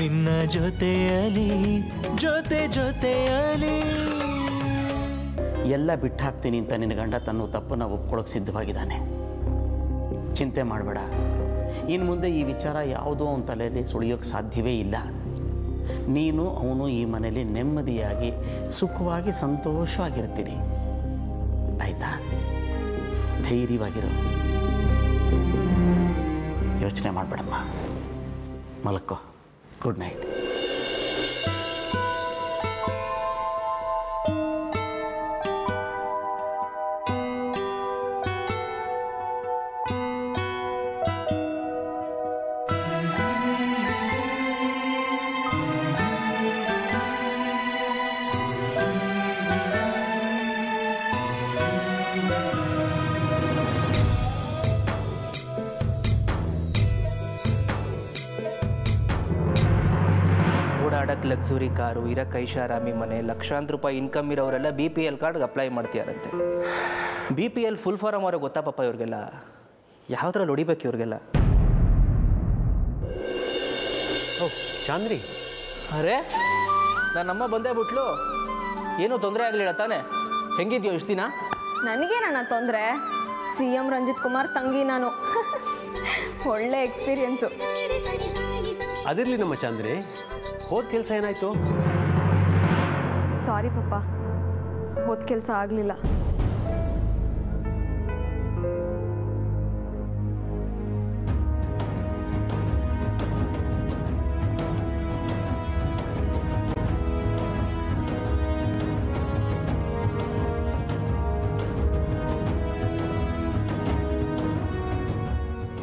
ನಿನ್ನ ಜೊತೆಯಲಿ ಜೊತೆಯಲಿ ಎಲ್ಲ ಬಿಟ್ಟು ಹಾಕ್ತೀನಿ ಅಂತ ನಿನ್ನ ಗಂಡ ತನ್ನ ತಪ್ಪನ್ನು ಒಪ್ಕೊಳ್ಳೋಕೆ ಸಿದ್ಧವಾಗಿದ್ದಾನೆ. ಚಿಂತೆ ಮಾಡಬೇಡ. ಇನ್ನು ಮುಂದೆ ಈ ವಿಚಾರ ಯಾವುದೋ ಅವನ ತಲೆಯಲ್ಲಿ ಸುಳಿಯೋಕ್ಕೆ ಸಾಧ್ಯವೇ ಇಲ್ಲ. ನೀನು ಅವನು ಈ ಮನೆಯಲ್ಲಿ ನೆಮ್ಮದಿಯಾಗಿ ಸುಖವಾಗಿ ಸಂತೋಷವಾಗಿರ್ತೀನಿ. ಆಯಿತಾ? ಧೈರ್ಯವಾಗಿರು. ಯೋಚನೆ ಮಾಡಬೇಡಮ್ಮ. ಮಲಕ್ಕೋ. Good night. ಲಕ್ಸುರಿ ಕಾರು, ಇರಕ್ಕೆ ಐಷಾರಾಮಿ ಮನೆ, ಲಕ್ಷಾಂತರ ರೂಪಾಯಿ ಇನ್ಕಮ್ ಇರೋರೆಲ್ಲ BPL ಕಾರ್ಡ್ಗೆ ಅಪ್ಲೈ ಮಾಡ್ತೀಯಾರಂತೆ. BPL ಫುಲ್ ಫಾರಮ್ ಅವ್ರಿಗೆ ಗೊತ್ತಾ ಪಾಪ ಇವ್ರಿಗೆಲ್ಲ? ಯಾವುದ್ರಲ್ಲಿ ಹೊಡಿಬೇಕು ಇವ್ರಿಗೆಲ್ಲ? ಓಹ್ ಚಾಂದ್ರಿ, ಅರೆ ನನ್ನಮ್ಮ ಬಂದೇ ಬಿಟ್ಲು. ಏನೂ ತೊಂದರೆ ಆಗಲಿಲ್ಲ ತಾನೆ? ಹೆಂಗಿದ್ಯೋ ಇಷ್ಟು ದಿನ? ನನಗೇನಣ್ಣ ತೊಂದರೆ? CM ರಂಜಿತ್ ಕುಮಾರ್ ತಂಗಿ ನಾನು. ಒಳ್ಳೆ ಎಕ್ಸ್ಪೀರಿಯನ್ಸು. ಅದಿರಲಿ ನಮ್ಮ ಚಾಂದ್ರಿ, ಹೋದ ಕೆಲಸ ಏನಾಯ್ತು? ಸಾರಿ ಪಪ್ಪ, ಹೋದ ಕೆಲಸ ಆಗಲಿಲ್ಲ.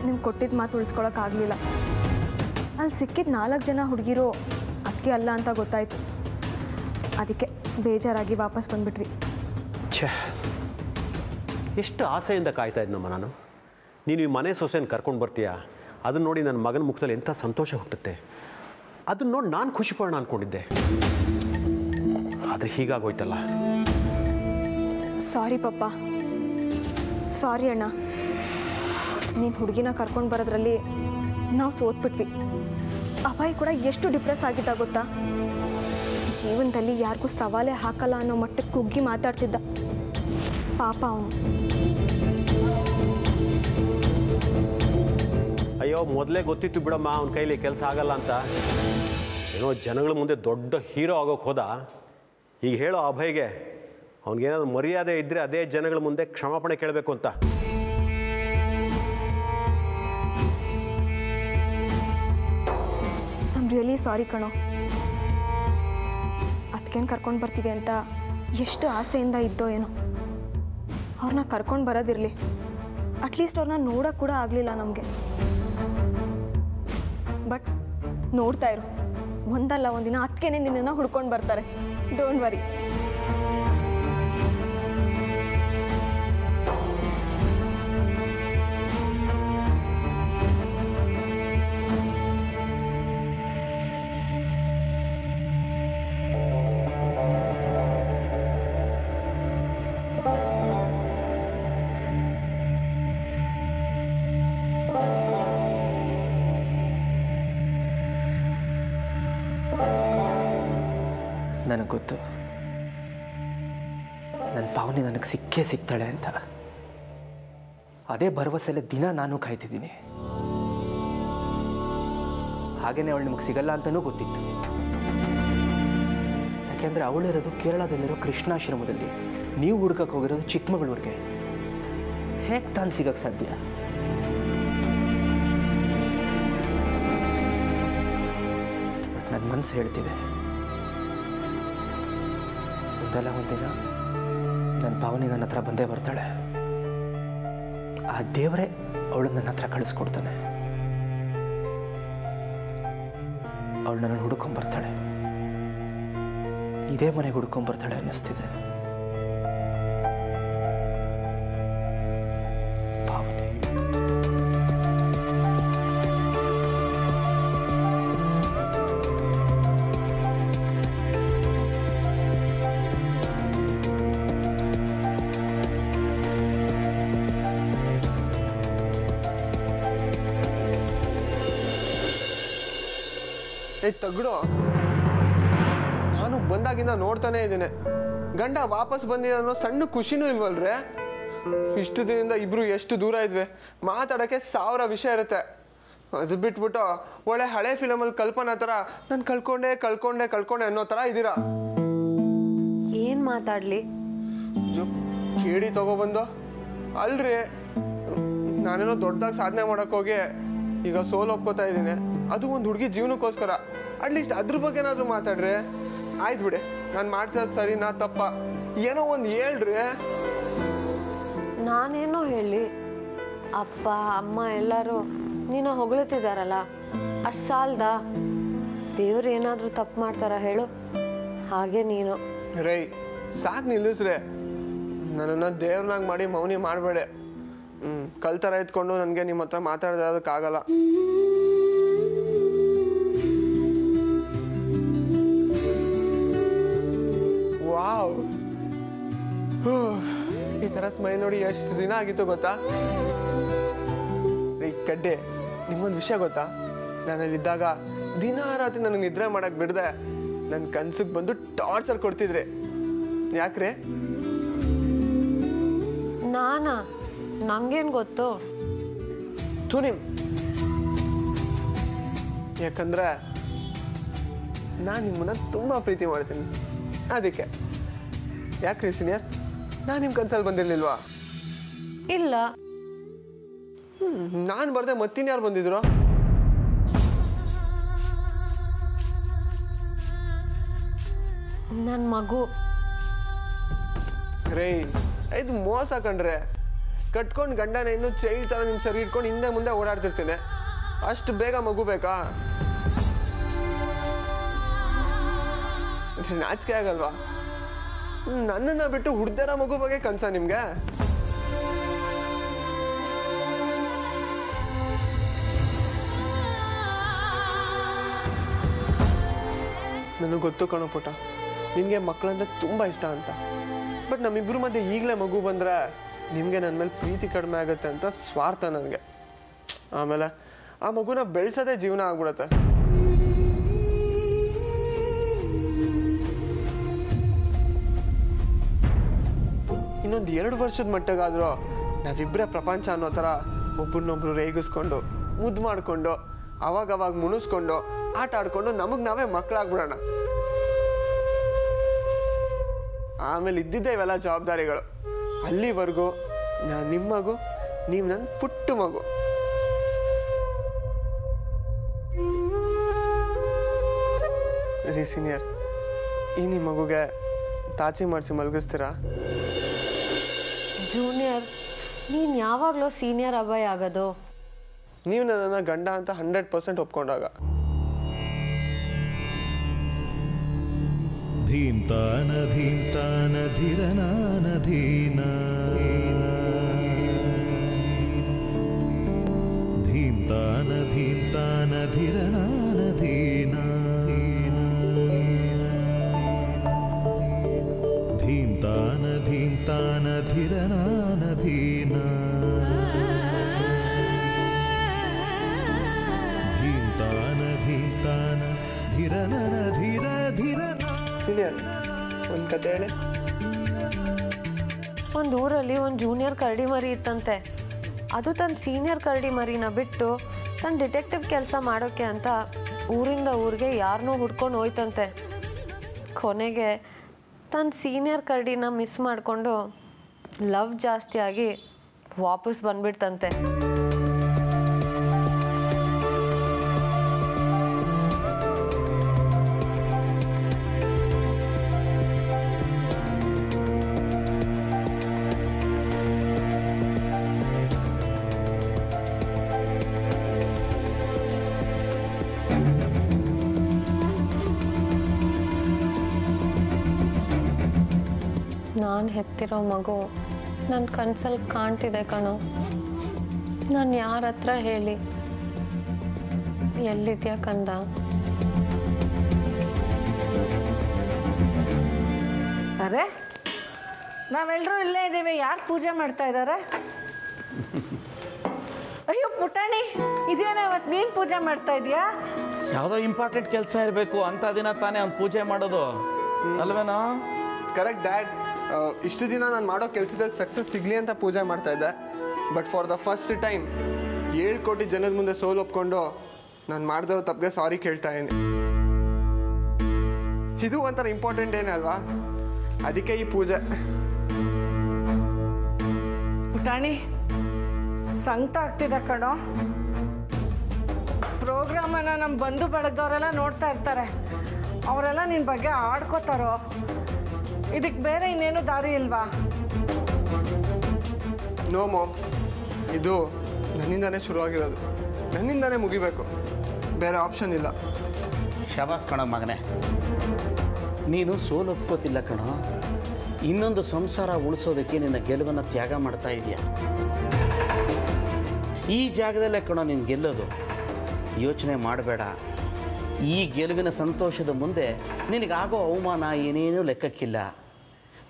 ನಿಮ್ಗೆ ಕೊಟ್ಟಿದ್ದ ಮಾತು ಉಳಿಸ್ಕೊಳಕ್ಕಾಗಲಿಲ್ಲ. ಅಲ್ಲಿ ಸಿಕ್ಕಿದ 4 ಜನ ಹುಡುಗಿರು ಅದಕ್ಕೆ ಅಲ್ಲ ಅಂತ ಗೊತ್ತಾಯ್ತು. ಅದಕ್ಕೆ ಬೇಜಾರಾಗಿ ವಾಪಸ್ ಬಂದ್ಬಿಟ್ವಿ. ಛೇ, ಎಷ್ಟು ಆಸೆಯಿಂದ ಕಾಯ್ತಾ ಇದ್ನಮ್ಮ ನಾನು. ನೀನು ಈ ಮನೆ ಸೊಸೆನ ಕರ್ಕೊಂಡು ಬರ್ತೀಯಾ, ಅದನ್ನು ನೋಡಿ ನನ್ನ ಮಗನ ಮುಖದಲ್ಲಿ ಎಂಥ ಸಂತೋಷ ಹುಟ್ಟುತ್ತೆ. ಅದನ್ನು ನೋಡಿ ನಾನು ಖುಷಿ ಪಡೋಣ ಅಂದ್ಕೊಂಡಿದ್ದೆ. ಆದರೆ ಹೀಗಾಗೋಯ್ತಲ್ಲ. ಸಾರಿ ಪಪ್ಪ, ಸಾರಿ ಅಣ್ಣ. ನೀನು ಹುಡುಗಿನ ಕರ್ಕೊಂಡು ಬರೋದ್ರಲ್ಲಿ ನಾವು ಸೋತ್ಬಿಟ್ವಿ. ಅಭಯ್ ಕೂಡ ಎಷ್ಟು ಡಿಪ್ರೆಸ್ ಆಗಿದ್ದ ಗೊತ್ತಾ? ಜೀವನದಲ್ಲಿ ಯಾರಿಗೂ ಸವಾಲೇ ಹಾಕಲ್ಲ ಅನ್ನೋ ಮಟ್ಟಕ್ಕೆ ಕುಗ್ಗಿ ಮಾತಾಡ್ತಿದ್ದ ಪಾಪ ಅವನು. ಅಯ್ಯೋ, ಮೊದಲೇ ಗೊತ್ತಿತ್ತು ಬಿಡಮ್ಮ ಅವನ ಕೈಲಿ ಕೆಲಸ ಆಗಲ್ಲ ಅಂತ. ಏನೋ ಜನಗಳ ಮುಂದೆ ದೊಡ್ಡ ಹೀರೋ ಆಗೋಕೆ ಹೋದ. ಈಗ ಹೇಳೋ ಅಭಯ್ಗೆ ಅವನಿಗೇನಾದ್ರು ಮರ್ಯಾದೆ ಇದ್ದರೆ ಅದೇ ಜನಗಳ ಮುಂದೆ ಕ್ಷಮಾಪಣೆ ಕೇಳಬೇಕು ಅಂತ. ರಿಯಲಿ ಸಾರಿ ಕಣೋ. ಅದಕ್ಕೇನು ಕರ್ಕೊಂಡು ಬರ್ತೀವಿ ಅಂತ ಎಷ್ಟು ಆಸೆಯಿಂದ ಇದ್ದೋ ಏನೋ. ಅವ್ರನ್ನ ಕರ್ಕೊಂಡು ಬರೋದಿರಲಿ, ಅಟ್ಲೀಸ್ಟ್ ಅವ್ರನ್ನ ನೋಡೋಕ್ಕೆ ಕೂಡ ಆಗಲಿಲ್ಲ ನಮಗೆ. ಬಟ್ ನೋಡ್ತಾ ಇರು, ಒಂದಲ್ಲ ಒಂದಿನ ಅದಕ್ಕೇನೆ ನಿನ್ನನ್ನು ಹುಡ್ಕೊಂಡು ಬರ್ತಾರೆ. Don't worry. ನನಗೆ ಗೊತ್ತು ನನ್ನ ಪಾವನಿ ನನಗೆ ಸಿಕ್ಕೇ ಸಿಗ್ತಾಳೆ ಅಂತ. ಅದೇ ಭರವಸೆಲೆ ದಿನ ನಾನು ಕಾಯ್ತಿದ್ದೀನಿ. ಹಾಗೇನೆ ಅವಳು ನಿಮಗೆ ಸಿಗಲ್ಲ ಅಂತಲೂ ಗೊತ್ತಿತ್ತು. ಯಾಕೆಂದರೆ ಅವಳಿರೋದು ಕೇರಳದಲ್ಲಿರೋ ಕೃಷ್ಣಾಶ್ರಮದಲ್ಲಿ, ನೀವು ಹುಡ್ಕಕ್ಕೆ ಹೋಗಿರೋದು ಚಿಕ್ಕಮಗಳೂರಿಗೆ. ಹೇಗೆ ತಾನು ಸಿಗಕ್ಕೆ ಸಾಧ್ಯ? ಬಟ್ ನನ್ನ ಮನಸ್ಸು ಹೇಳ್ತಿದೆ, ಒಂದಲ್ಲ ಒಂದಿನ ನನ್ನ ಪಾವನಿ ನನ್ನ ಹತ್ರ ಬಂದೇ ಬರ್ತಾಳೆ. ಆ ದೇವರೇ ಅವಳು ನನ್ನ ಹತ್ರ ಕಳಿಸ್ಕೊಡ್ತಾನೆ. ಅವಳು ನನ್ನ ಹುಡ್ಕೊಂಬರ್ತಾಳೆ. ಇದೇ ಮನೆಗೆ ಹುಡ್ಕೊಂಬರ್ತಾಳೆ ಅನ್ನಿಸ್ತಿದೆ. ಪಾವನಿ. ತಗಡು, ನಾನು ಬಂದಾಗಿಂದ ನೋಡ್ತಾನೆ ಇದ್ದೀನಿ. ಗಂಡ ವಾಪಸ್ ಬಂದಿದ್ದ ಅನ್ನೋ ಸಣ್ಣ ಖುಷಿನೂ ಇಲ್ವಲ್ರೇ? ಇಷ್ಟು ದಿನದಿಂದ ಇಬ್ರು ಎಷ್ಟು ದೂರ ಇದ್ವಿ, ಮಾತಾಡೋಕ್ಕೆ 1000 ವಿಷಯ ಇರುತ್ತೆ. ಅದು ಬಿಟ್ಬಿಟ್ಟು ಒಳ್ಳೆ ಹಳೆ ಫಿಲಮಲ್ಲಿ ಕಲ್ಪನಾ ಥರ ನಾನು ಕಳ್ಕೊಂಡೆ ಅನ್ನೋ ಥರ ಇದ್ದೀರಾ. ಏನು ಮಾತಾಡಲಿ? ಕೇಳಿ ತಗೊಬಂದು ಅಲ್ರಿ, ನಾನೇನೋ ದೊಡ್ಡದಾಗಿ ಸಾಧನೆ ಮಾಡೋಕ್ಕೋಗಿ ಈಗ ಸೋಲು ಒಪ್ಕೋತಾ ಇದ್ದೀನಿ. ಅದು ಒಂದು ಹುಡುಗಿ ಜೀವನಕ್ಕೋಸ್ಕರ. ಅಟ್ಲೀಸ್ಟ್ ಅದ್ರ ಬಗ್ಗೆ ಏನಾದರೂ ಮಾತಾಡ್ರಿ. ಆಯ್ತು ಬಿಡಿ, ನಾನು ಮಾಡ್ತಿರೋದು ಸರಿನಾ ತಪ್ಪ ಏನೋ ಒಂದು ಹೇಳ್ರಿ. ನಾನೇನೋ ಹೇಳಿ, ಅಪ್ಪ ಅಮ್ಮ ಎಲ್ಲರೂ ನೀನು ಹೊಗಳುತ್ತಿದ್ದಾರಲ್ಲ, ಅಷ್ಟು ಸಾಲ್ದ? ದೇವ್ರು ಏನಾದರೂ ತಪ್ಪು ಮಾಡ್ತಾರ ಹೇಳು? ಹಾಗೆ ನೀನು ರೈ ಸಾಕು ನಿಲ್ಲಿಸ್ರೆ. ನನ್ನನ್ನು ದೇವ್ರನಾಗ ಮಾಡಿ ಮೌನಿ ಮಾಡಬೇಡಿ. ಕಲ್ತರ ಎತ್ಕೊಂಡು ನನಗೆ ನಿಮ್ಮ ಹತ್ರ ಮಾತಾಡೋದಕ್ಕಾಗಲ್ಲ. ವಾವ್, ಈ ಥರ ಸ್ಮೈಲ್ ನೋಡಿ ಎಷ್ಟು ದಿನ ಆಗಿತ್ತು ಗೊತ್ತಾ? ರೀ ಕಡ್ಡೆ, ನಿಮ್ಮೊಂದು ವಿಷಯ ಗೊತ್ತಾ? ನಾನಲ್ಲಿದ್ದಾಗ ದಿನ ರಾತ್ರಿ ನನಗೆ ನಿದ್ರೆ ಮಾಡಕ್ಕೆ ಬಿಡದೆ ನನ್ನ ಕನ್ಸಿಗೆ ಬಂದು ಟಾರ್ಚರ್ ಕೊಡ್ತಿದ್ರಿ. ಯಾಕ್ರೆ? ನಾನಾ? ನಂಗೇನು ಗೊತ್ತು? ಯಾಕಂದ್ರೆ ನಾನು ನಿಮ್ಮನ್ನ ತುಂಬ ಪ್ರೀತಿ ಮಾಡ್ತೀನಿ, ಅದಕ್ಕೆ. ಯಾಕ್ರಿ ಸೀನಿಯರ್, ನಾನು ನಿಮ್ಮ ಕನ್ಸಲ್ಲಿ ಬಂದಿರಲಿಲ್ವಾ? ಇಲ್ಲ. ನಾನು ಬರ್ದೆ ಮತ್ತಿನ್ಯಾರು ಬಂದಿದ್ರು? ನನ್ನ ಮಗು. ರೇ, ಇದು ಮೋಸ ಕಣ್ರೆ. ಕಟ್ಕೊಂಡು ಗಂಡನ ಇನ್ನೂ ಚೈಲ್ಡ್ ಥರ ನಿಮ್ಮ ಸರಿ ಇಟ್ಕೊಂಡು ಹಿಂದೆ ಮುಂದೆ ಓಡಾಡ್ತಿರ್ತೀನಿ. ಅಷ್ಟು ಬೇಗ ಮಗು ಬೇಕಾ? ನಾಚಿಕೆ ಆಗಲ್ವಾ? ನನ್ನನ್ನು ಬಿಟ್ಟು ಹುಡ್ದರ ಮಗು ಬಗ್ಗೆ ಕನ್ಸ ನಿಮ್ಗೆ? ನನಗೆ ಗೊತ್ತು ಕಣೋ ಪುಟ, ನಿನಗೆ ಮಕ್ಕಳಂದ್ರೆ ತುಂಬ ಇಷ್ಟ ಅಂತ. ಬಟ್ ನಮ್ಮಿಬ್ಬರ ಮಧ್ಯೆ ಈಗಲೇ ಮಗು ಬಂದರೆ ನಿಮಗೆ ನನ್ನ ಮೇಲೆ ಪ್ರೀತಿ ಕಡಿಮೆ ಆಗುತ್ತೆ ಅಂತ ಸ್ವಾರ್ಥ ನನಗೆ. ಆಮೇಲೆ ಆ ಮಗುನ ಬೆಳೆಸೋದೇ ಜೀವನ ಆಗ್ಬಿಡತ್ತೆ. ಇನ್ನೊಂದು 2 ವರ್ಷದ ಮಟ್ಟಿಗಾದರೂ ನಾವಿಬ್ಬರೇ ಪ್ರಪಂಚ ಅನ್ನೋ ಥರ ಒಬ್ಬರನ್ನೊಬ್ರು ರೇಗಿಸ್ಕೊಂಡು ಮುದ್ದು ಮಾಡಿಕೊಂಡು ಅವಾಗವಾಗ ಮುನಿಸ್ಕೊಂಡು ಆಟ ಆಡ್ಕೊಂಡು ನಮಗೆ ನಾವೇ ಮಕ್ಕಳಾಗ್ಬಿಡೋಣ. ಆಮೇಲೆ ಇದ್ದಿದ್ದೇ ಇವೆಲ್ಲ ಜವಾಬ್ದಾರಿಗಳು. ಅಲ್ಲಿವರೆಗೂ ನಾನು ನಿಮ್ಮ ಮಗು, ನೀವು ನನ್ನ ಪುಟ್ಟ ಮಗು. ರೀ ಸೀನಿಯರ್, ಈ ನಿಮ್ಮ ಮಗುಗೆ ತಾಚಿ ಮಾಡಿಸಿ ಮಲಗಿಸ್ತೀರಾ? ಜೂನಿಯರ್, ನೀನು ಯಾವಾಗಲೂ ಸೀನಿಯರ್ ಅಭಯ್ ಆಗೋದು? ನೀವು ನನ್ನನ್ನು ಗಂಡ ಅಂತ 100% ಒಪ್ಕೊಂಡಾಗ. ಧೀಂತಾನ ಧೀಂತಾನ ಧಿರನಾನ ಧೀನ ಧೀಂತಾನ ಧೀಂತಾನ ಧಿರನಾನ ಧೀನ ಧೀಂತಾನ ಧೀಂತಾನ ಧಿರನಾನ ಧೀನ ಧೀಂತಾನ ಧೀಂತಾನ ಧಿರನನ ಧಿರ ಧಿರ. ಸೀನಿಯರ್, ಒಂದು ಕತೆ ಹೇಳಿ. ಒಂದು ಊರಲ್ಲಿ ಒಂದು ಜೂನಿಯರ್ ಕರಡಿ ಮರಿ ಇತ್ತಂತೆ. ಅದು ತನ್ನ ಸೀನಿಯರ್ ಕರಡಿ ಮರಿನ ಬಿಟ್ಟು ತನ್ನ ಡಿಟೆಕ್ಟಿವ್ ಕೆಲಸ ಮಾಡೋಕ್ಕೆ ಅಂತ ಊರಿಂದ ಊರಿಗೆ ಯಾರನ್ನೂ ಹುಡ್ಕೊಂಡು ಹೋಯ್ತಂತೆ. ಕೊನೆಗೆ ತನ್ನ ಸೀನಿಯರ್ ಕರಡಿನ ಮಿಸ್ ಮಾಡಿಕೊಂಡು ಲವ್ ಜಾಸ್ತಿ ಆಗಿ ವಾಪಸ್ ಬಂದ್ಬಿಡ್ತಂತೆ. ನಾನು ಹೆತ್ತಿರೋ ಮಗು ನನ್ನ ಕನಸಲ್ಲಿ ಕಾಣ್ತಿದೆ ಕಣೋ. ನಾನು ಯಾರ ಹತ್ರ ಹೇಳಿ? ಎಲ್ಲಿದ್ಯಾ ಕಂದ? ಅರೆ, ನಾವೆಲ್ಲರೂ ಇಲ್ಲೇ ಇದ್ದೀವಿ. ಯಾರು ಪೂಜೆ ಮಾಡ್ತಾ ಇದ್ದಾರೆ? ಅಯ್ಯೋ ಪುಟಾಣಿ ಇದೇನೋ ಇವತ್ತು ನೀನು ಪೂಜೆ ಮಾಡ್ತಾ ಇದೀಯಾ? ಯಾವುದೋ ಇಂಪಾರ್ಟೆಂಟ್ ಕೆಲಸ ಇರಬೇಕು ಅಂತ ದಿನ ತಾನೇ ಅವ್ನು ಪೂಜೆ ಮಾಡೋದು ಅಲ್ವೇನೋ? Correct dad. ಇಷ್ಟು ದಿನ ನಾನು ಮಾಡೋ ಕೆಲಸದಲ್ಲಿ ಸಕ್ಸಸ್ ಸಿಗಲಿ ಅಂತ ಪೂಜೆ ಮಾಡ್ತಾ ಇದ್ದೆ. But for the first time 7 ಕೋಟಿ ಜನದ ಮುಂದೆ ಸೋಲು ಒಪ್ಕೊಂಡು ನಾನು ಮಾಡಿದಿರೋ ತಪ್ಪಿಗೆ ಸಾರಿ ಕೇಳ್ತಾ ಇದ್ದೀನಿ. ಇದು ಒಂಥರ ಇಂಪಾರ್ಟೆಂಟ್ ಏನೇ ಅಲ್ವಾ? ಅದಕ್ಕೆ ಈ ಪೂಜೆ. ಪುಟಾಣಿ ಸಂಕಟ ಆಗ್ತಿದೆ ಕಣೋ. ಪ್ರೋಗ್ರಾಮನ್ನು ನಮ್ಮ ಬಂಧು ಬಳಗದವರೆಲ್ಲ ನೋಡ್ತಾ ಇರ್ತಾರೆ. ಅವರೆಲ್ಲ ನಿನ್ನ ಬಗ್ಗೆ ಆಡ್ಕೋತಾರೋ? ಇದಕ್ಕೆ ಬೇರೆ ಇನ್ನೇನು ದಾರಿ ಇಲ್ವಾ? ನೋ ಮಾಮ್, ಇದು ನನ್ನಿಂದಾನೇ ಶುರುವಾಗಿರೋದು, ನನ್ನಿಂದಾನೇ ಮುಗಿಬೇಕು, ಬೇರೆ ಆಪ್ಷನ್ ಇಲ್ಲ. ಶಬಾಸ್ ಕಣೋ ಮಗನೇ, ನೀನು ಸೋಲು ಒಪ್ಕೋತಿಲ್ಲ ಕಣೋ. ಇನ್ನೊಂದು ಸಂಸಾರ ಉಳಿಸೋದಕ್ಕೆ ನಿನ್ನ ಗೆಲುವನ್ನು ತ್ಯಾಗ ಮಾಡ್ತಾ ಇದೆಯಾ. ಈ ಜಾಗದಲ್ಲೇ ಕಣೋ ನೀನು ಗೆಲ್ಲೋದು. ಯೋಚನೆ ಮಾಡಬೇಡ. ಈ ಗೆಲುವಿನ ಸಂತೋಷದ ಮುಂದೆ ನಿನಗಾಗೋ ಅವಮಾನ ಏನೇನೂ ಲೆಕ್ಕಕ್ಕಿಲ್ಲ.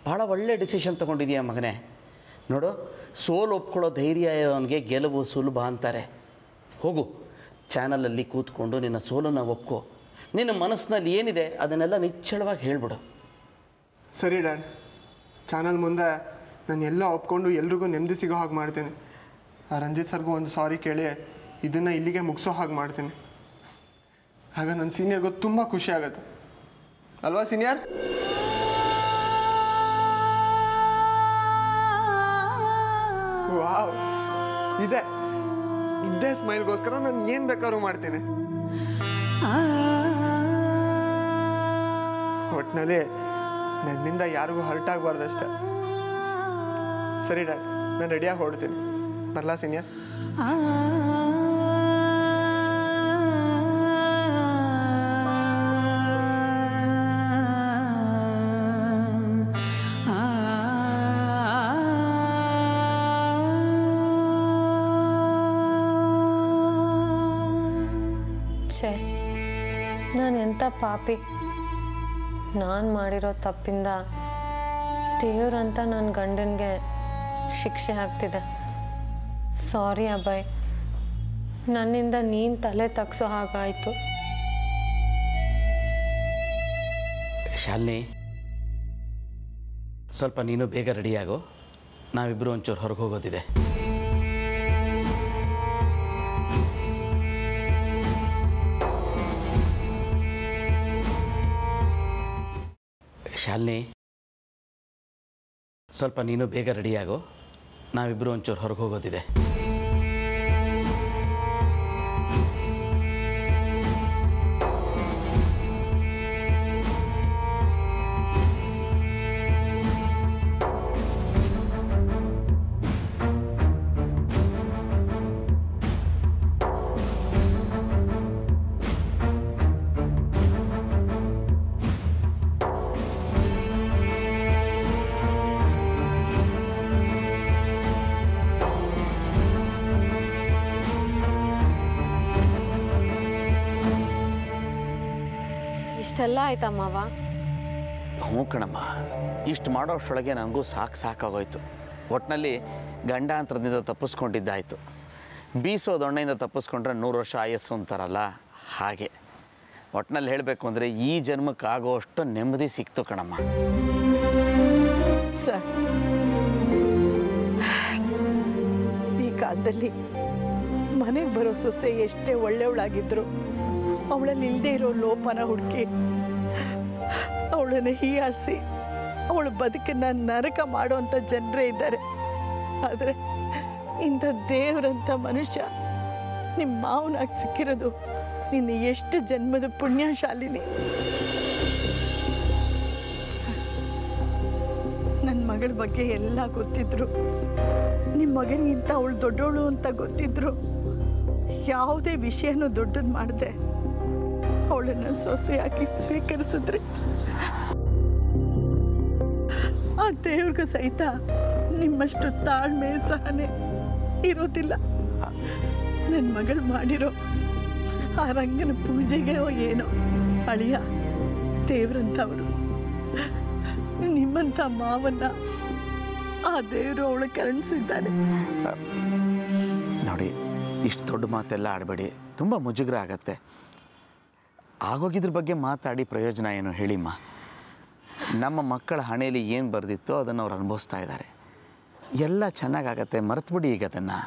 ಭಾಳ ಒಳ್ಳೆ ಡಿಸಿಷನ್ ತೊಗೊಂಡಿದೀಯ ಮಗನೇ. ನೋಡು, ಸೋಲು ಒಪ್ಕೊಳ್ಳೋ ಧೈರ್ಯ ಅವನಿಗೆ ಗೆಲುವು ಸುಲಭ ಅಂತಾರೆ. ಹೋಗು, ಚಾನಲಲ್ಲಿ ಕೂತ್ಕೊಂಡು ನಿನ್ನ ಸೋಲನ್ನು ಒಪ್ಕೋ. ನಿನ್ನ ಮನಸ್ಸಿನಲ್ಲಿ ಏನಿದೆ ಅದನ್ನೆಲ್ಲ ನಿಚ್ಚಳವಾಗಿ ಹೇಳ್ಬಿಡು. ಸರಿ ಡ್ಯಾಡ್, ಚಾನಲ್ ಮುಂದೆ ನಾನು ಎಲ್ಲ ಒಪ್ಕೊಂಡು ಎಲ್ರಿಗೂ ನೆಮ್ಮದಿ ಸಿಗೋ ಹಾಗೆ ಮಾಡ್ತೀನಿ. ಆ ರಂಜಿತ್ ಸರ್ಗೂ ಒಂದು ಸಾರಿ ಕೇಳಿ ಇದನ್ನು ಇಲ್ಲಿಗೆ ಮುಗಿಸೋ ಹಾಗೆ ಮಾಡ್ತೀನಿ. ಆಗ ನನ್ನ ಸೀನಿಯರ್ಗೂ ತುಂಬ ಖುಷಿ ಆಗುತ್ತೆ ಅಲ್ವಾ ಸೀನಿಯರ್? ವಾವ್, ಇದೇ ಸ್ಮೈಲ್ಗೋಸ್ಕರ ನಾನು ಏನು ಬೇಕಾದ್ರೂ ಮಾಡ್ತೀನಿ. ಒಟ್ಟಿನಲ್ಲಿ ನನ್ನಿಂದ ಯಾರಿಗೂ ಹರ್ಟ್ ಆಗಬಾರ್ದಷ್ಟೆ. ಸರಿ ಡ್ಯಾಡ್, ನಾನು ರೆಡಿಯಾಗಿ ಹೊರಡ್ತೀನಿ. ಬರಲಾ ಸೀನಿಯರ್? ಛೇ, ನಾನು ಎಂಥ ಪಾಪಿ. ನಾನು ಮಾಡಿರೋ ತಪ್ಪಿಂದ ದೇವ್ರಂತ ನನ್ನ ಗಂಡನಿಗೆ ಶಿಕ್ಷೆ ಆಗ್ತಿದೆ. ಸಾರಿ ಅಭಯ್, ನನ್ನಿಂದ ನೀನು ತಲೆ ತಗ್ಸೋ ಹಾಗಾಯಿತು. ಶಾಲಿನಿ, ಸ್ವಲ್ಪ ನೀನು ಬೇಗ ರೆಡಿಯಾಗೋ. ನಾವಿಬ್ಬರು ಒಂಚೂರು ಹೊರಗೆ ಹೋಗೋದಿದೆ. ಶಾಲಿನಿ, ಸ್ವಲ್ಪ ನೀನು ಬೇಗ ರೆಡಿಯಾಗೋ. ನಾವಿಬ್ಬರು ಒಂಚೂರು ಹೊರಗೆ ಹೋಗೋದಿದೆ. ಇಷ್ಟೆಲ್ಲ ಆಯ್ತಾ ಮಾವ? ಹ್ಞೂ ಕಣಮ್ಮ, ಇಷ್ಟು ಮಾಡೋಷ್ಟರೊಳಗೆ ನನಗೂ ಸಾಕಾಗೋಯ್ತು. ಒಟ್ಟಿನಲ್ಲಿ ಗಂಡಾಂತರದಿಂದ ತಪ್ಪಿಸ್ಕೊಂಡಿದ್ದಾಯಿತು. ಬೀಸೋ ದೊಣ್ಣೆಯಿಂದ ತಪ್ಪಿಸ್ಕೊಂಡ್ರೆ 100 ವರ್ಷ ಆಯಸ್ಸು ಅಂತಾರಲ್ಲ, ಹಾಗೆ. ಒಟ್ಟಿನಲ್ಲಿ ಹೇಳಬೇಕು ಅಂದರೆ ಈ ಜನ್ಮಕ್ಕೆ ಆಗೋಷ್ಟು ನೆಮ್ಮದಿ ಸಿಕ್ತು ಕಣಮ್ಮ. ಸರ್, ಈ ಕಾಲದಲ್ಲಿ ಮನೆಗೆ ಬರೋ ಸೊಸೆ ಎಷ್ಟೇ ಒಳ್ಳೆಯವಳಾಗಿದ್ರು ಅವಳಲ್ಲಿ ಇಲ್ಲದೆ ಇರೋ ಲೋಪನ ಹುಡುಕಿ ಅವಳನ್ನು ಹೀಯಾಳಿಸಿ ಅವಳ ಬದುಕನ್ನು ನರಕ ಮಾಡುವಂಥ ಜನರೇ ಇದ್ದಾರೆ. ಆದರೆ ಇಂಥ ದೇವರಂಥ ಮನುಷ್ಯ ನಿಮ್ಮ ಮಾವನಾಗಿ ಸಿಕ್ಕಿರೋದು ನಿನ್ನ ಎಷ್ಟು ಜನ್ಮದ ಪುಣ್ಯಶಾಲಿನಿ. ನನ್ನ ಮಗಳ ಬಗ್ಗೆ ಎಲ್ಲ ಗೊತ್ತಿದ್ರು, ನಿಮ್ಮ ಮಗನಿಗಿಂತ ಅವಳು ದೊಡ್ಡವಳು ಅಂತ ಗೊತ್ತಿದ್ರು, ಯಾವುದೇ ವಿಷಯನೂ ದೊಡ್ಡದು ಮಾಡದೆ ಅವಳನ್ನು ಸೊಸೆಯಾಗಿ ಸ್ವೀಕರಿಸಿದ್ರಿ. ಆ ದೇವ್ರಿಗೂ ಸಹಿತ ನಿಮ್ಮಷ್ಟು ತಾಳ್ಮೆ ಸಹನೆ ಇರೋದಿಲ್ಲ. ನನ್ನ ಮಗಳು ಮಾಡಿರೋ ಆ ರಂಗನ ಪೂಜೆಗೆ ಏನೋ ಅಳಿಯ ದೇವ್ರಂಥವರು ನಿಮ್ಮಂಥ ಮಾವನ್ನ ಆ ದೇವರು ಅವಳು ಕರುಣಿಸಿದ್ದಾನೆ. ನೋಡಿ, ಇಷ್ಟು ದೊಡ್ಡ ಮಾತೆಲ್ಲ ಆಡಬೇಡಿ, ತುಂಬ ಮುಜುಗರ ಆಗತ್ತೆ. ಆಗೋಗಿದ್ರ ಬಗ್ಗೆ ಮಾತಾಡಿ ಪ್ರಯೋಜನ ಏನು ಹೇಳಿಮ್ಮ. ನಮ್ಮ ಮಕ್ಕಳ ಹಣೆಯಲ್ಲಿ ಏನು ಬರೆದಿತ್ತೋ ಅದನ್ನು ಅವ್ರು ಅನುಭವಿಸ್ತಾ ಇದ್ದಾರೆ. ಎಲ್ಲ ಚೆನ್ನಾಗಾಗತ್ತೆ, ಮರೆತುಬಿಡಿ ಈಗ ಅದನ್ನು.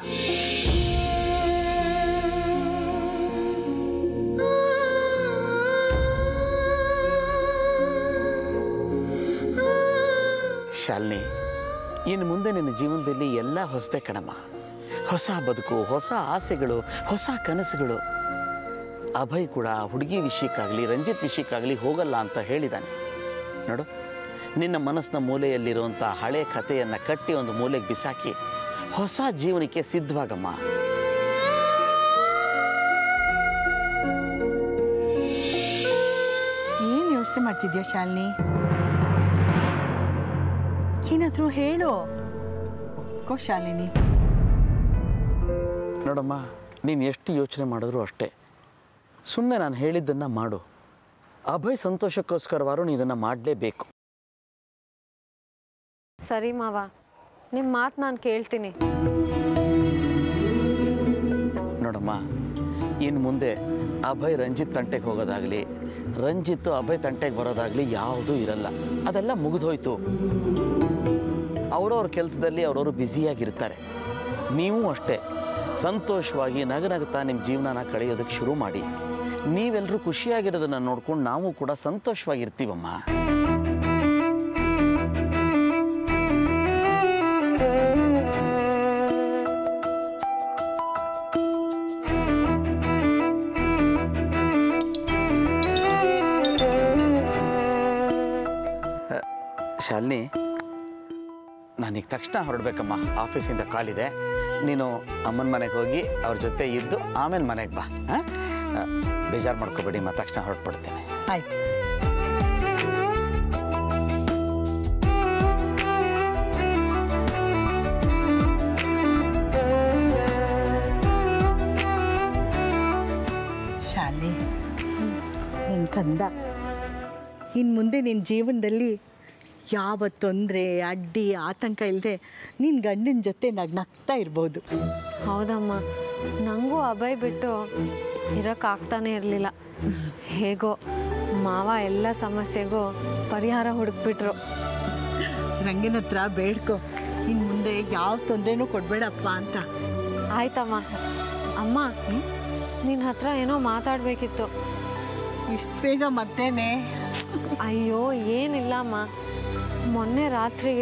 ಶಾಲಿನಿ, ಇನ್ನು ಮುಂದೆ ನಿನ್ನ ಜೀವನದಲ್ಲಿ ಎಲ್ಲ ಹೊಸದೇ ಕಣಮ್ಮ. ಹೊಸ ಬದುಕು, ಹೊಸ ಆಸೆಗಳು, ಹೊಸ ಕನಸುಗಳು. ಅಭಯ್ ಕೂಡ ಹುಡುಗಿ ವಿಷಯಕ್ಕಾಗಲಿ ರಂಜಿತ್ ವಿಷಯಕ್ಕಾಗಲಿ ಹೋಗಲ್ಲ ಅಂತ ಹೇಳಿದ್ದಾನೆ. ನೋಡು, ನಿನ್ನ ಮನಸ್ಸಿನ ಮೂಲೆಯಲ್ಲಿರುವಂಥ ಹಳೆ ಕಥೆಯನ್ನು ಕಟ್ಟಿ ಒಂದು ಮೂಲೆಗೆ ಬಿಸಾಕಿ ಹೊಸ ಜೀವನಕ್ಕೆ ಸಿದ್ಧವಾಗಮ್ಮ. ಏನು ಯೋಚನೆ ಮಾಡ್ತಿದ್ಯಾ ಶಾಲಿನಿ? ಏನಾದರೂ ಹೇಳು ಶಾಲಿನಿ. ನೋಡಮ್ಮ, ನೀನು ಎಷ್ಟು ಯೋಚನೆ ಮಾಡಿದ್ರು ಅಷ್ಟೇ. ಸುಮ್ಮನೆ ನಾನು ಹೇಳಿದ್ದನ್ನು ಮಾಡು. ಅಭಯ್ ಸಂತೋಷಕ್ಕೋಸ್ಕರವಾರು ನೀನು ಇದನ್ನು ಮಾಡಲೇಬೇಕು. ಸರಿ ಮಾವ, ನಿಮ್ಮ ಮಾತು ನಾನು ಕೇಳ್ತೀನಿ. ನೋಡಮ್ಮ, ಇನ್ನು ಮುಂದೆ ಅಭಯ್ ರಂಜಿತ್ ತಂಟೆಗೆ ಹೋಗೋದಾಗಲಿ, ರಂಜಿತ್ತು ಅಭಯ್ ತಂಟೆಗೆ ಬರೋದಾಗಲಿ ಯಾವುದೂ ಇರಲ್ಲ. ಅದೆಲ್ಲ ಮುಗಿದೋಯ್ತು. ಅವರವ್ರ ಕೆಲಸದಲ್ಲಿ ಅವರವರು ಬ್ಯುಸಿಯಾಗಿರ್ತಾರೆ. ನೀವು ಅಷ್ಟೇ ಸಂತೋಷವಾಗಿ ನಗನಗ್ತಾ ನಿಮ್ಮ ಜೀವನನ ಕಳೆಯೋದಕ್ಕೆ ಶುರು ಮಾಡಿ. ನೀವೆಲ್ಲರೂ ಖುಷಿಯಾಗಿರೋದನ್ನು ನೋಡ್ಕೊಂಡು ನಾವು ಕೂಡ ಸಂತೋಷವಾಗಿರ್ತೀವಮ್ಮ. ಶಾಲಿನಿ, ನಾನೀಗ ತಕ್ಷಣ ಹೊರಡ್ಬೇಕಮ್ಮ. ಆಫೀಸಿಂದ ಕಾಲಿದೆ. ನೀನು ಅಮ್ಮನ ಮನೆಗೆ ಹೋಗಿ ಅವ್ರ ಜೊತೆ ಇದ್ದು ಆಮೇಲೆ ಮನೆಗೆ ಬಾ. ಬೇಜಾರು ಮಾಡ್ಕೋಬೇಡಿ, ಮತ್ತೆ ತಕ್ಷಣ ಹೊರಟ್ಬಿಡ್ತೇನೆ. ಆಯ್ತು. ಶಾಲಿನಿ, ನಿನ್ನ ಕಂದ, ಇನ್ನು ಮುಂದೆ ನಿನ್ನ ಜೀವನದಲ್ಲಿ ಯಾವ ತೊಂದರೆ ಅಡ್ಡಿ ಆತಂಕ ಇಲ್ಲದೆ ನಿನ್ನ ಗಂಡನ ಜೊತೆ ನಗ್ನಗ್ತಾ ಇರ್ಬೋದು. ಹೌದಮ್ಮ, ನನಗೂ ಅಭಯ್ ಬಿಟ್ಟು ಇರೋಕ್ಕಾಗ್ತಾನೆ ಇರಲಿಲ್ಲ. ಹೇಗೋ ಮಾವ ಎಲ್ಲ ಸಮಸ್ಯೆಗೂ ಪರಿಹಾರ ಹುಡುಕ್ಬಿಟ್ರು. ರಂಗನ ಹತ್ರ ಬೇಡ್ಕೊ, ಇನ್ನು ಮುಂದೆ ಯಾವ ತೊಂದರೆನೂ ಕೊಡಬೇಡಪ್ಪ ಅಂತ. ಆಯ್ತಮ್ಮ. ಅಮ್ಮ, ನಿನ್ನ ಹತ್ರ ಏನೋ ಮಾತಾಡಬೇಕಿತ್ತು. ಇಷ್ಟು ಬೇಗ ಮತ್ತೇನೆ? ಅಯ್ಯೋ ಏನಿಲ್ಲಮ್ಮ, ಮೊನ್ನೆ ರಾತ್ರಿ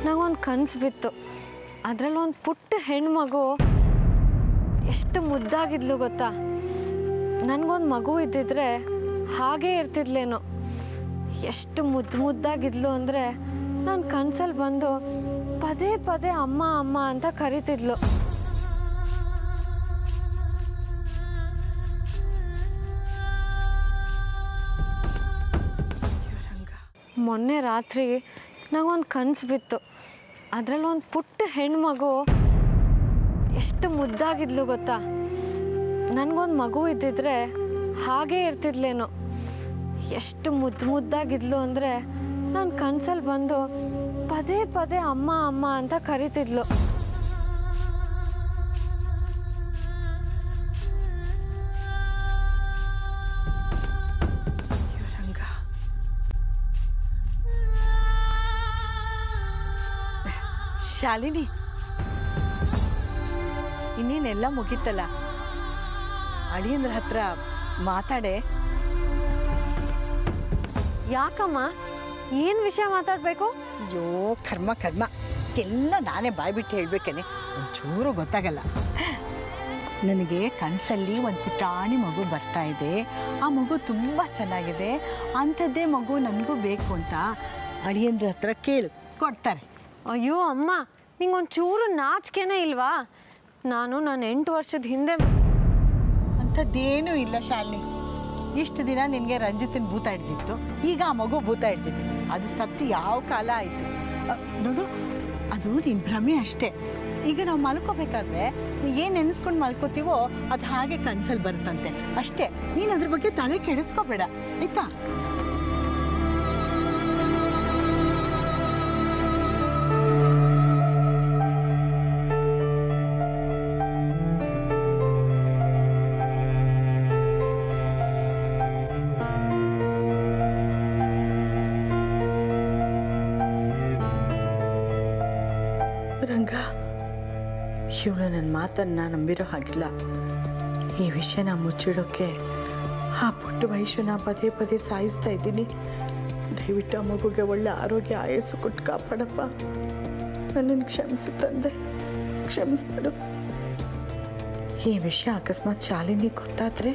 ನನಗೊಂದು ಕನಸು ಬಿತ್ತು. ಅದರಲ್ಲಿ ಒಂದು ಪುಟ್ಟ ಹೆಣ್ಮಗು ಎಷ್ಟು ಮುದ್ದಾಗಿದ್ಲು ಗೊತ್ತಾ. ನನಗೊಂದು ಮಗು ಇದ್ದಿದ್ರೆ ಹಾಗೇ ಇರ್ತಿದ್ಲೇನೋ. ಎಷ್ಟು ಮುದ್ದಾಗಿದ್ಲು ಅಂದರೆ ನನ್ನ ಕನಸಲ್ಲಿ ಬಂದು ಪದೇ ಪದೇ ಅಮ್ಮ ಅಮ್ಮ ಅಂತ ಕರಿತಿದ್ಲು. ಮೊನ್ನೆ ರಾತ್ರಿ ನನಗೊಂದು ಕನಸು ಬಿತ್ತು. ಅದರಲ್ಲಿ ಒಂದು ಪುಟ್ಟ ಹೆಣ್ಮಗು ಎಷ್ಟು ಮುದ್ದಾಗಿದ್ಲು ಗೊತ್ತಾ. ನನಗೊಂದು ಮಗು ಇದ್ದಿದ್ರೆ ಹಾಗೇ ಇರ್ತಿದ್ಲೇನೋ. ಎಷ್ಟು ಮುದ್ದಾಗಿದ್ಲು ಅಂದರೆ ನನ್ನ ಕನಸಲ್ಲಿ ಬಂದು ಪದೇ ಪದೇ ಅಮ್ಮ ಅಮ್ಮ ಅಂತ ಕರಿತಿದ್ಲು. ಶಾಲಿನಿ, ಇನ್ನೇನೆಲ್ಲ ಮುಗೀತಲ್ಲ, ಅಳಿಯಂದ್ರ ಹತ್ರ ಮಾತಾಡೆ. ಯಾಕಮ್ಮ, ಏನು ವಿಷಯ ಮಾತಾಡಬೇಕು? ಅಯ್ಯೋ ಕರ್ಮ ಕರ್ಮ, ಎಲ್ಲ ನಾನೇ ಬಾಯ್ಬಿಟ್ಟು ಹೇಳ್ಬೇಕೇನೆ, ಒಂಚೂರು ಗೊತ್ತಾಗಲ್ಲ. ನನಗೆ ಕನಸಲ್ಲಿ ಒಂದು ಪುಟಾಣಿ ಮಗು ಬರ್ತಾ ಇದೆ. ಆ ಮಗು ತುಂಬ ಚೆನ್ನಾಗಿದೆ, ಅಂಥದ್ದೇ ಮಗು ನನಗೂ ಬೇಕು ಅಂತ ಅಳಿಯಂದ್ರ ಹತ್ರ ಕೇಳು, ಕೊಡ್ತಾರೆ. ಅಯ್ಯೋ ಅಮ್ಮ, ನಿಂಗೊಂಚೂರು ನಾಚಿಕೆನೇ ಇಲ್ವಾ? ನಾನು 8 ವರ್ಷದ ಹಿಂದೆ ಅಂಥದ್ದೇನೂ ಇಲ್ಲ ಶಾಲಿನಿ. ಇಷ್ಟು ದಿನ ನಿನಗೆ ರಂಜಿತನ ಭೂತ ಹಿಡ್ದಿತ್ತು, ಈಗ ಆ ಮಗು ಭೂತ ಹಿಡ್ದಿತ್ತು. ಅದು ಸತ್ತು ಯಾವ ಕಾಲ ಆಯಿತು ನೋಡು. ಅದು ನಿನ್ನ ಭ್ರಮೆ ಅಷ್ಟೇ. ಈಗ ನಾವು ಮಲ್ಕೋಬೇಕಾದ್ರೆ ಏನು ನೆನೆಸ್ಕೊಂಡು ಮಲ್ಕೋತೀವೋ ಅದು ಹಾಗೆ ಕನ್ಸಲ್ಲಿ ಬರುತ್ತಂತೆ ಅಷ್ಟೇ. ನೀನು ಅದ್ರ ಬಗ್ಗೆ ತಲೆ ಕೆಡಿಸ್ಕೋಬೇಡ, ಆಯ್ತಾ? ರಂಗ, ಇವಳು ನನ್ನ ಮಾತನ್ನು ನಂಬಿರೋ ಹಾಗಿಲ್ಲ. ಈ ವಿಷಯನ ಮುಚ್ಚಿಡೋಕ್ಕೆ ಆ ಪುಟ್ಟ ವಯಸ್ಸನ್ನ ಪದೇ ಪದೇ ಸಾಯಿಸ್ತಾ ಇದ್ದೀನಿ. ದಯವಿಟ್ಟು ಆ ಮಗುಗೆ ಒಳ್ಳೆ ಆರೋಗ್ಯ ಆಯಸ್ಸು ಕೊಟ್ಟು ಕಾಪಾಡಪ್ಪ. ನನ್ನನ್ನು ಕ್ಷಮಿಸು ತಂದೆ, ಕ್ಷಮಿಸ್ಬಿಡು. ಈ ವಿಷಯ ಅಕಸ್ಮಾತ್ ಶಾಲಿನಿ ಗೊತ್ತಾದ್ರೆ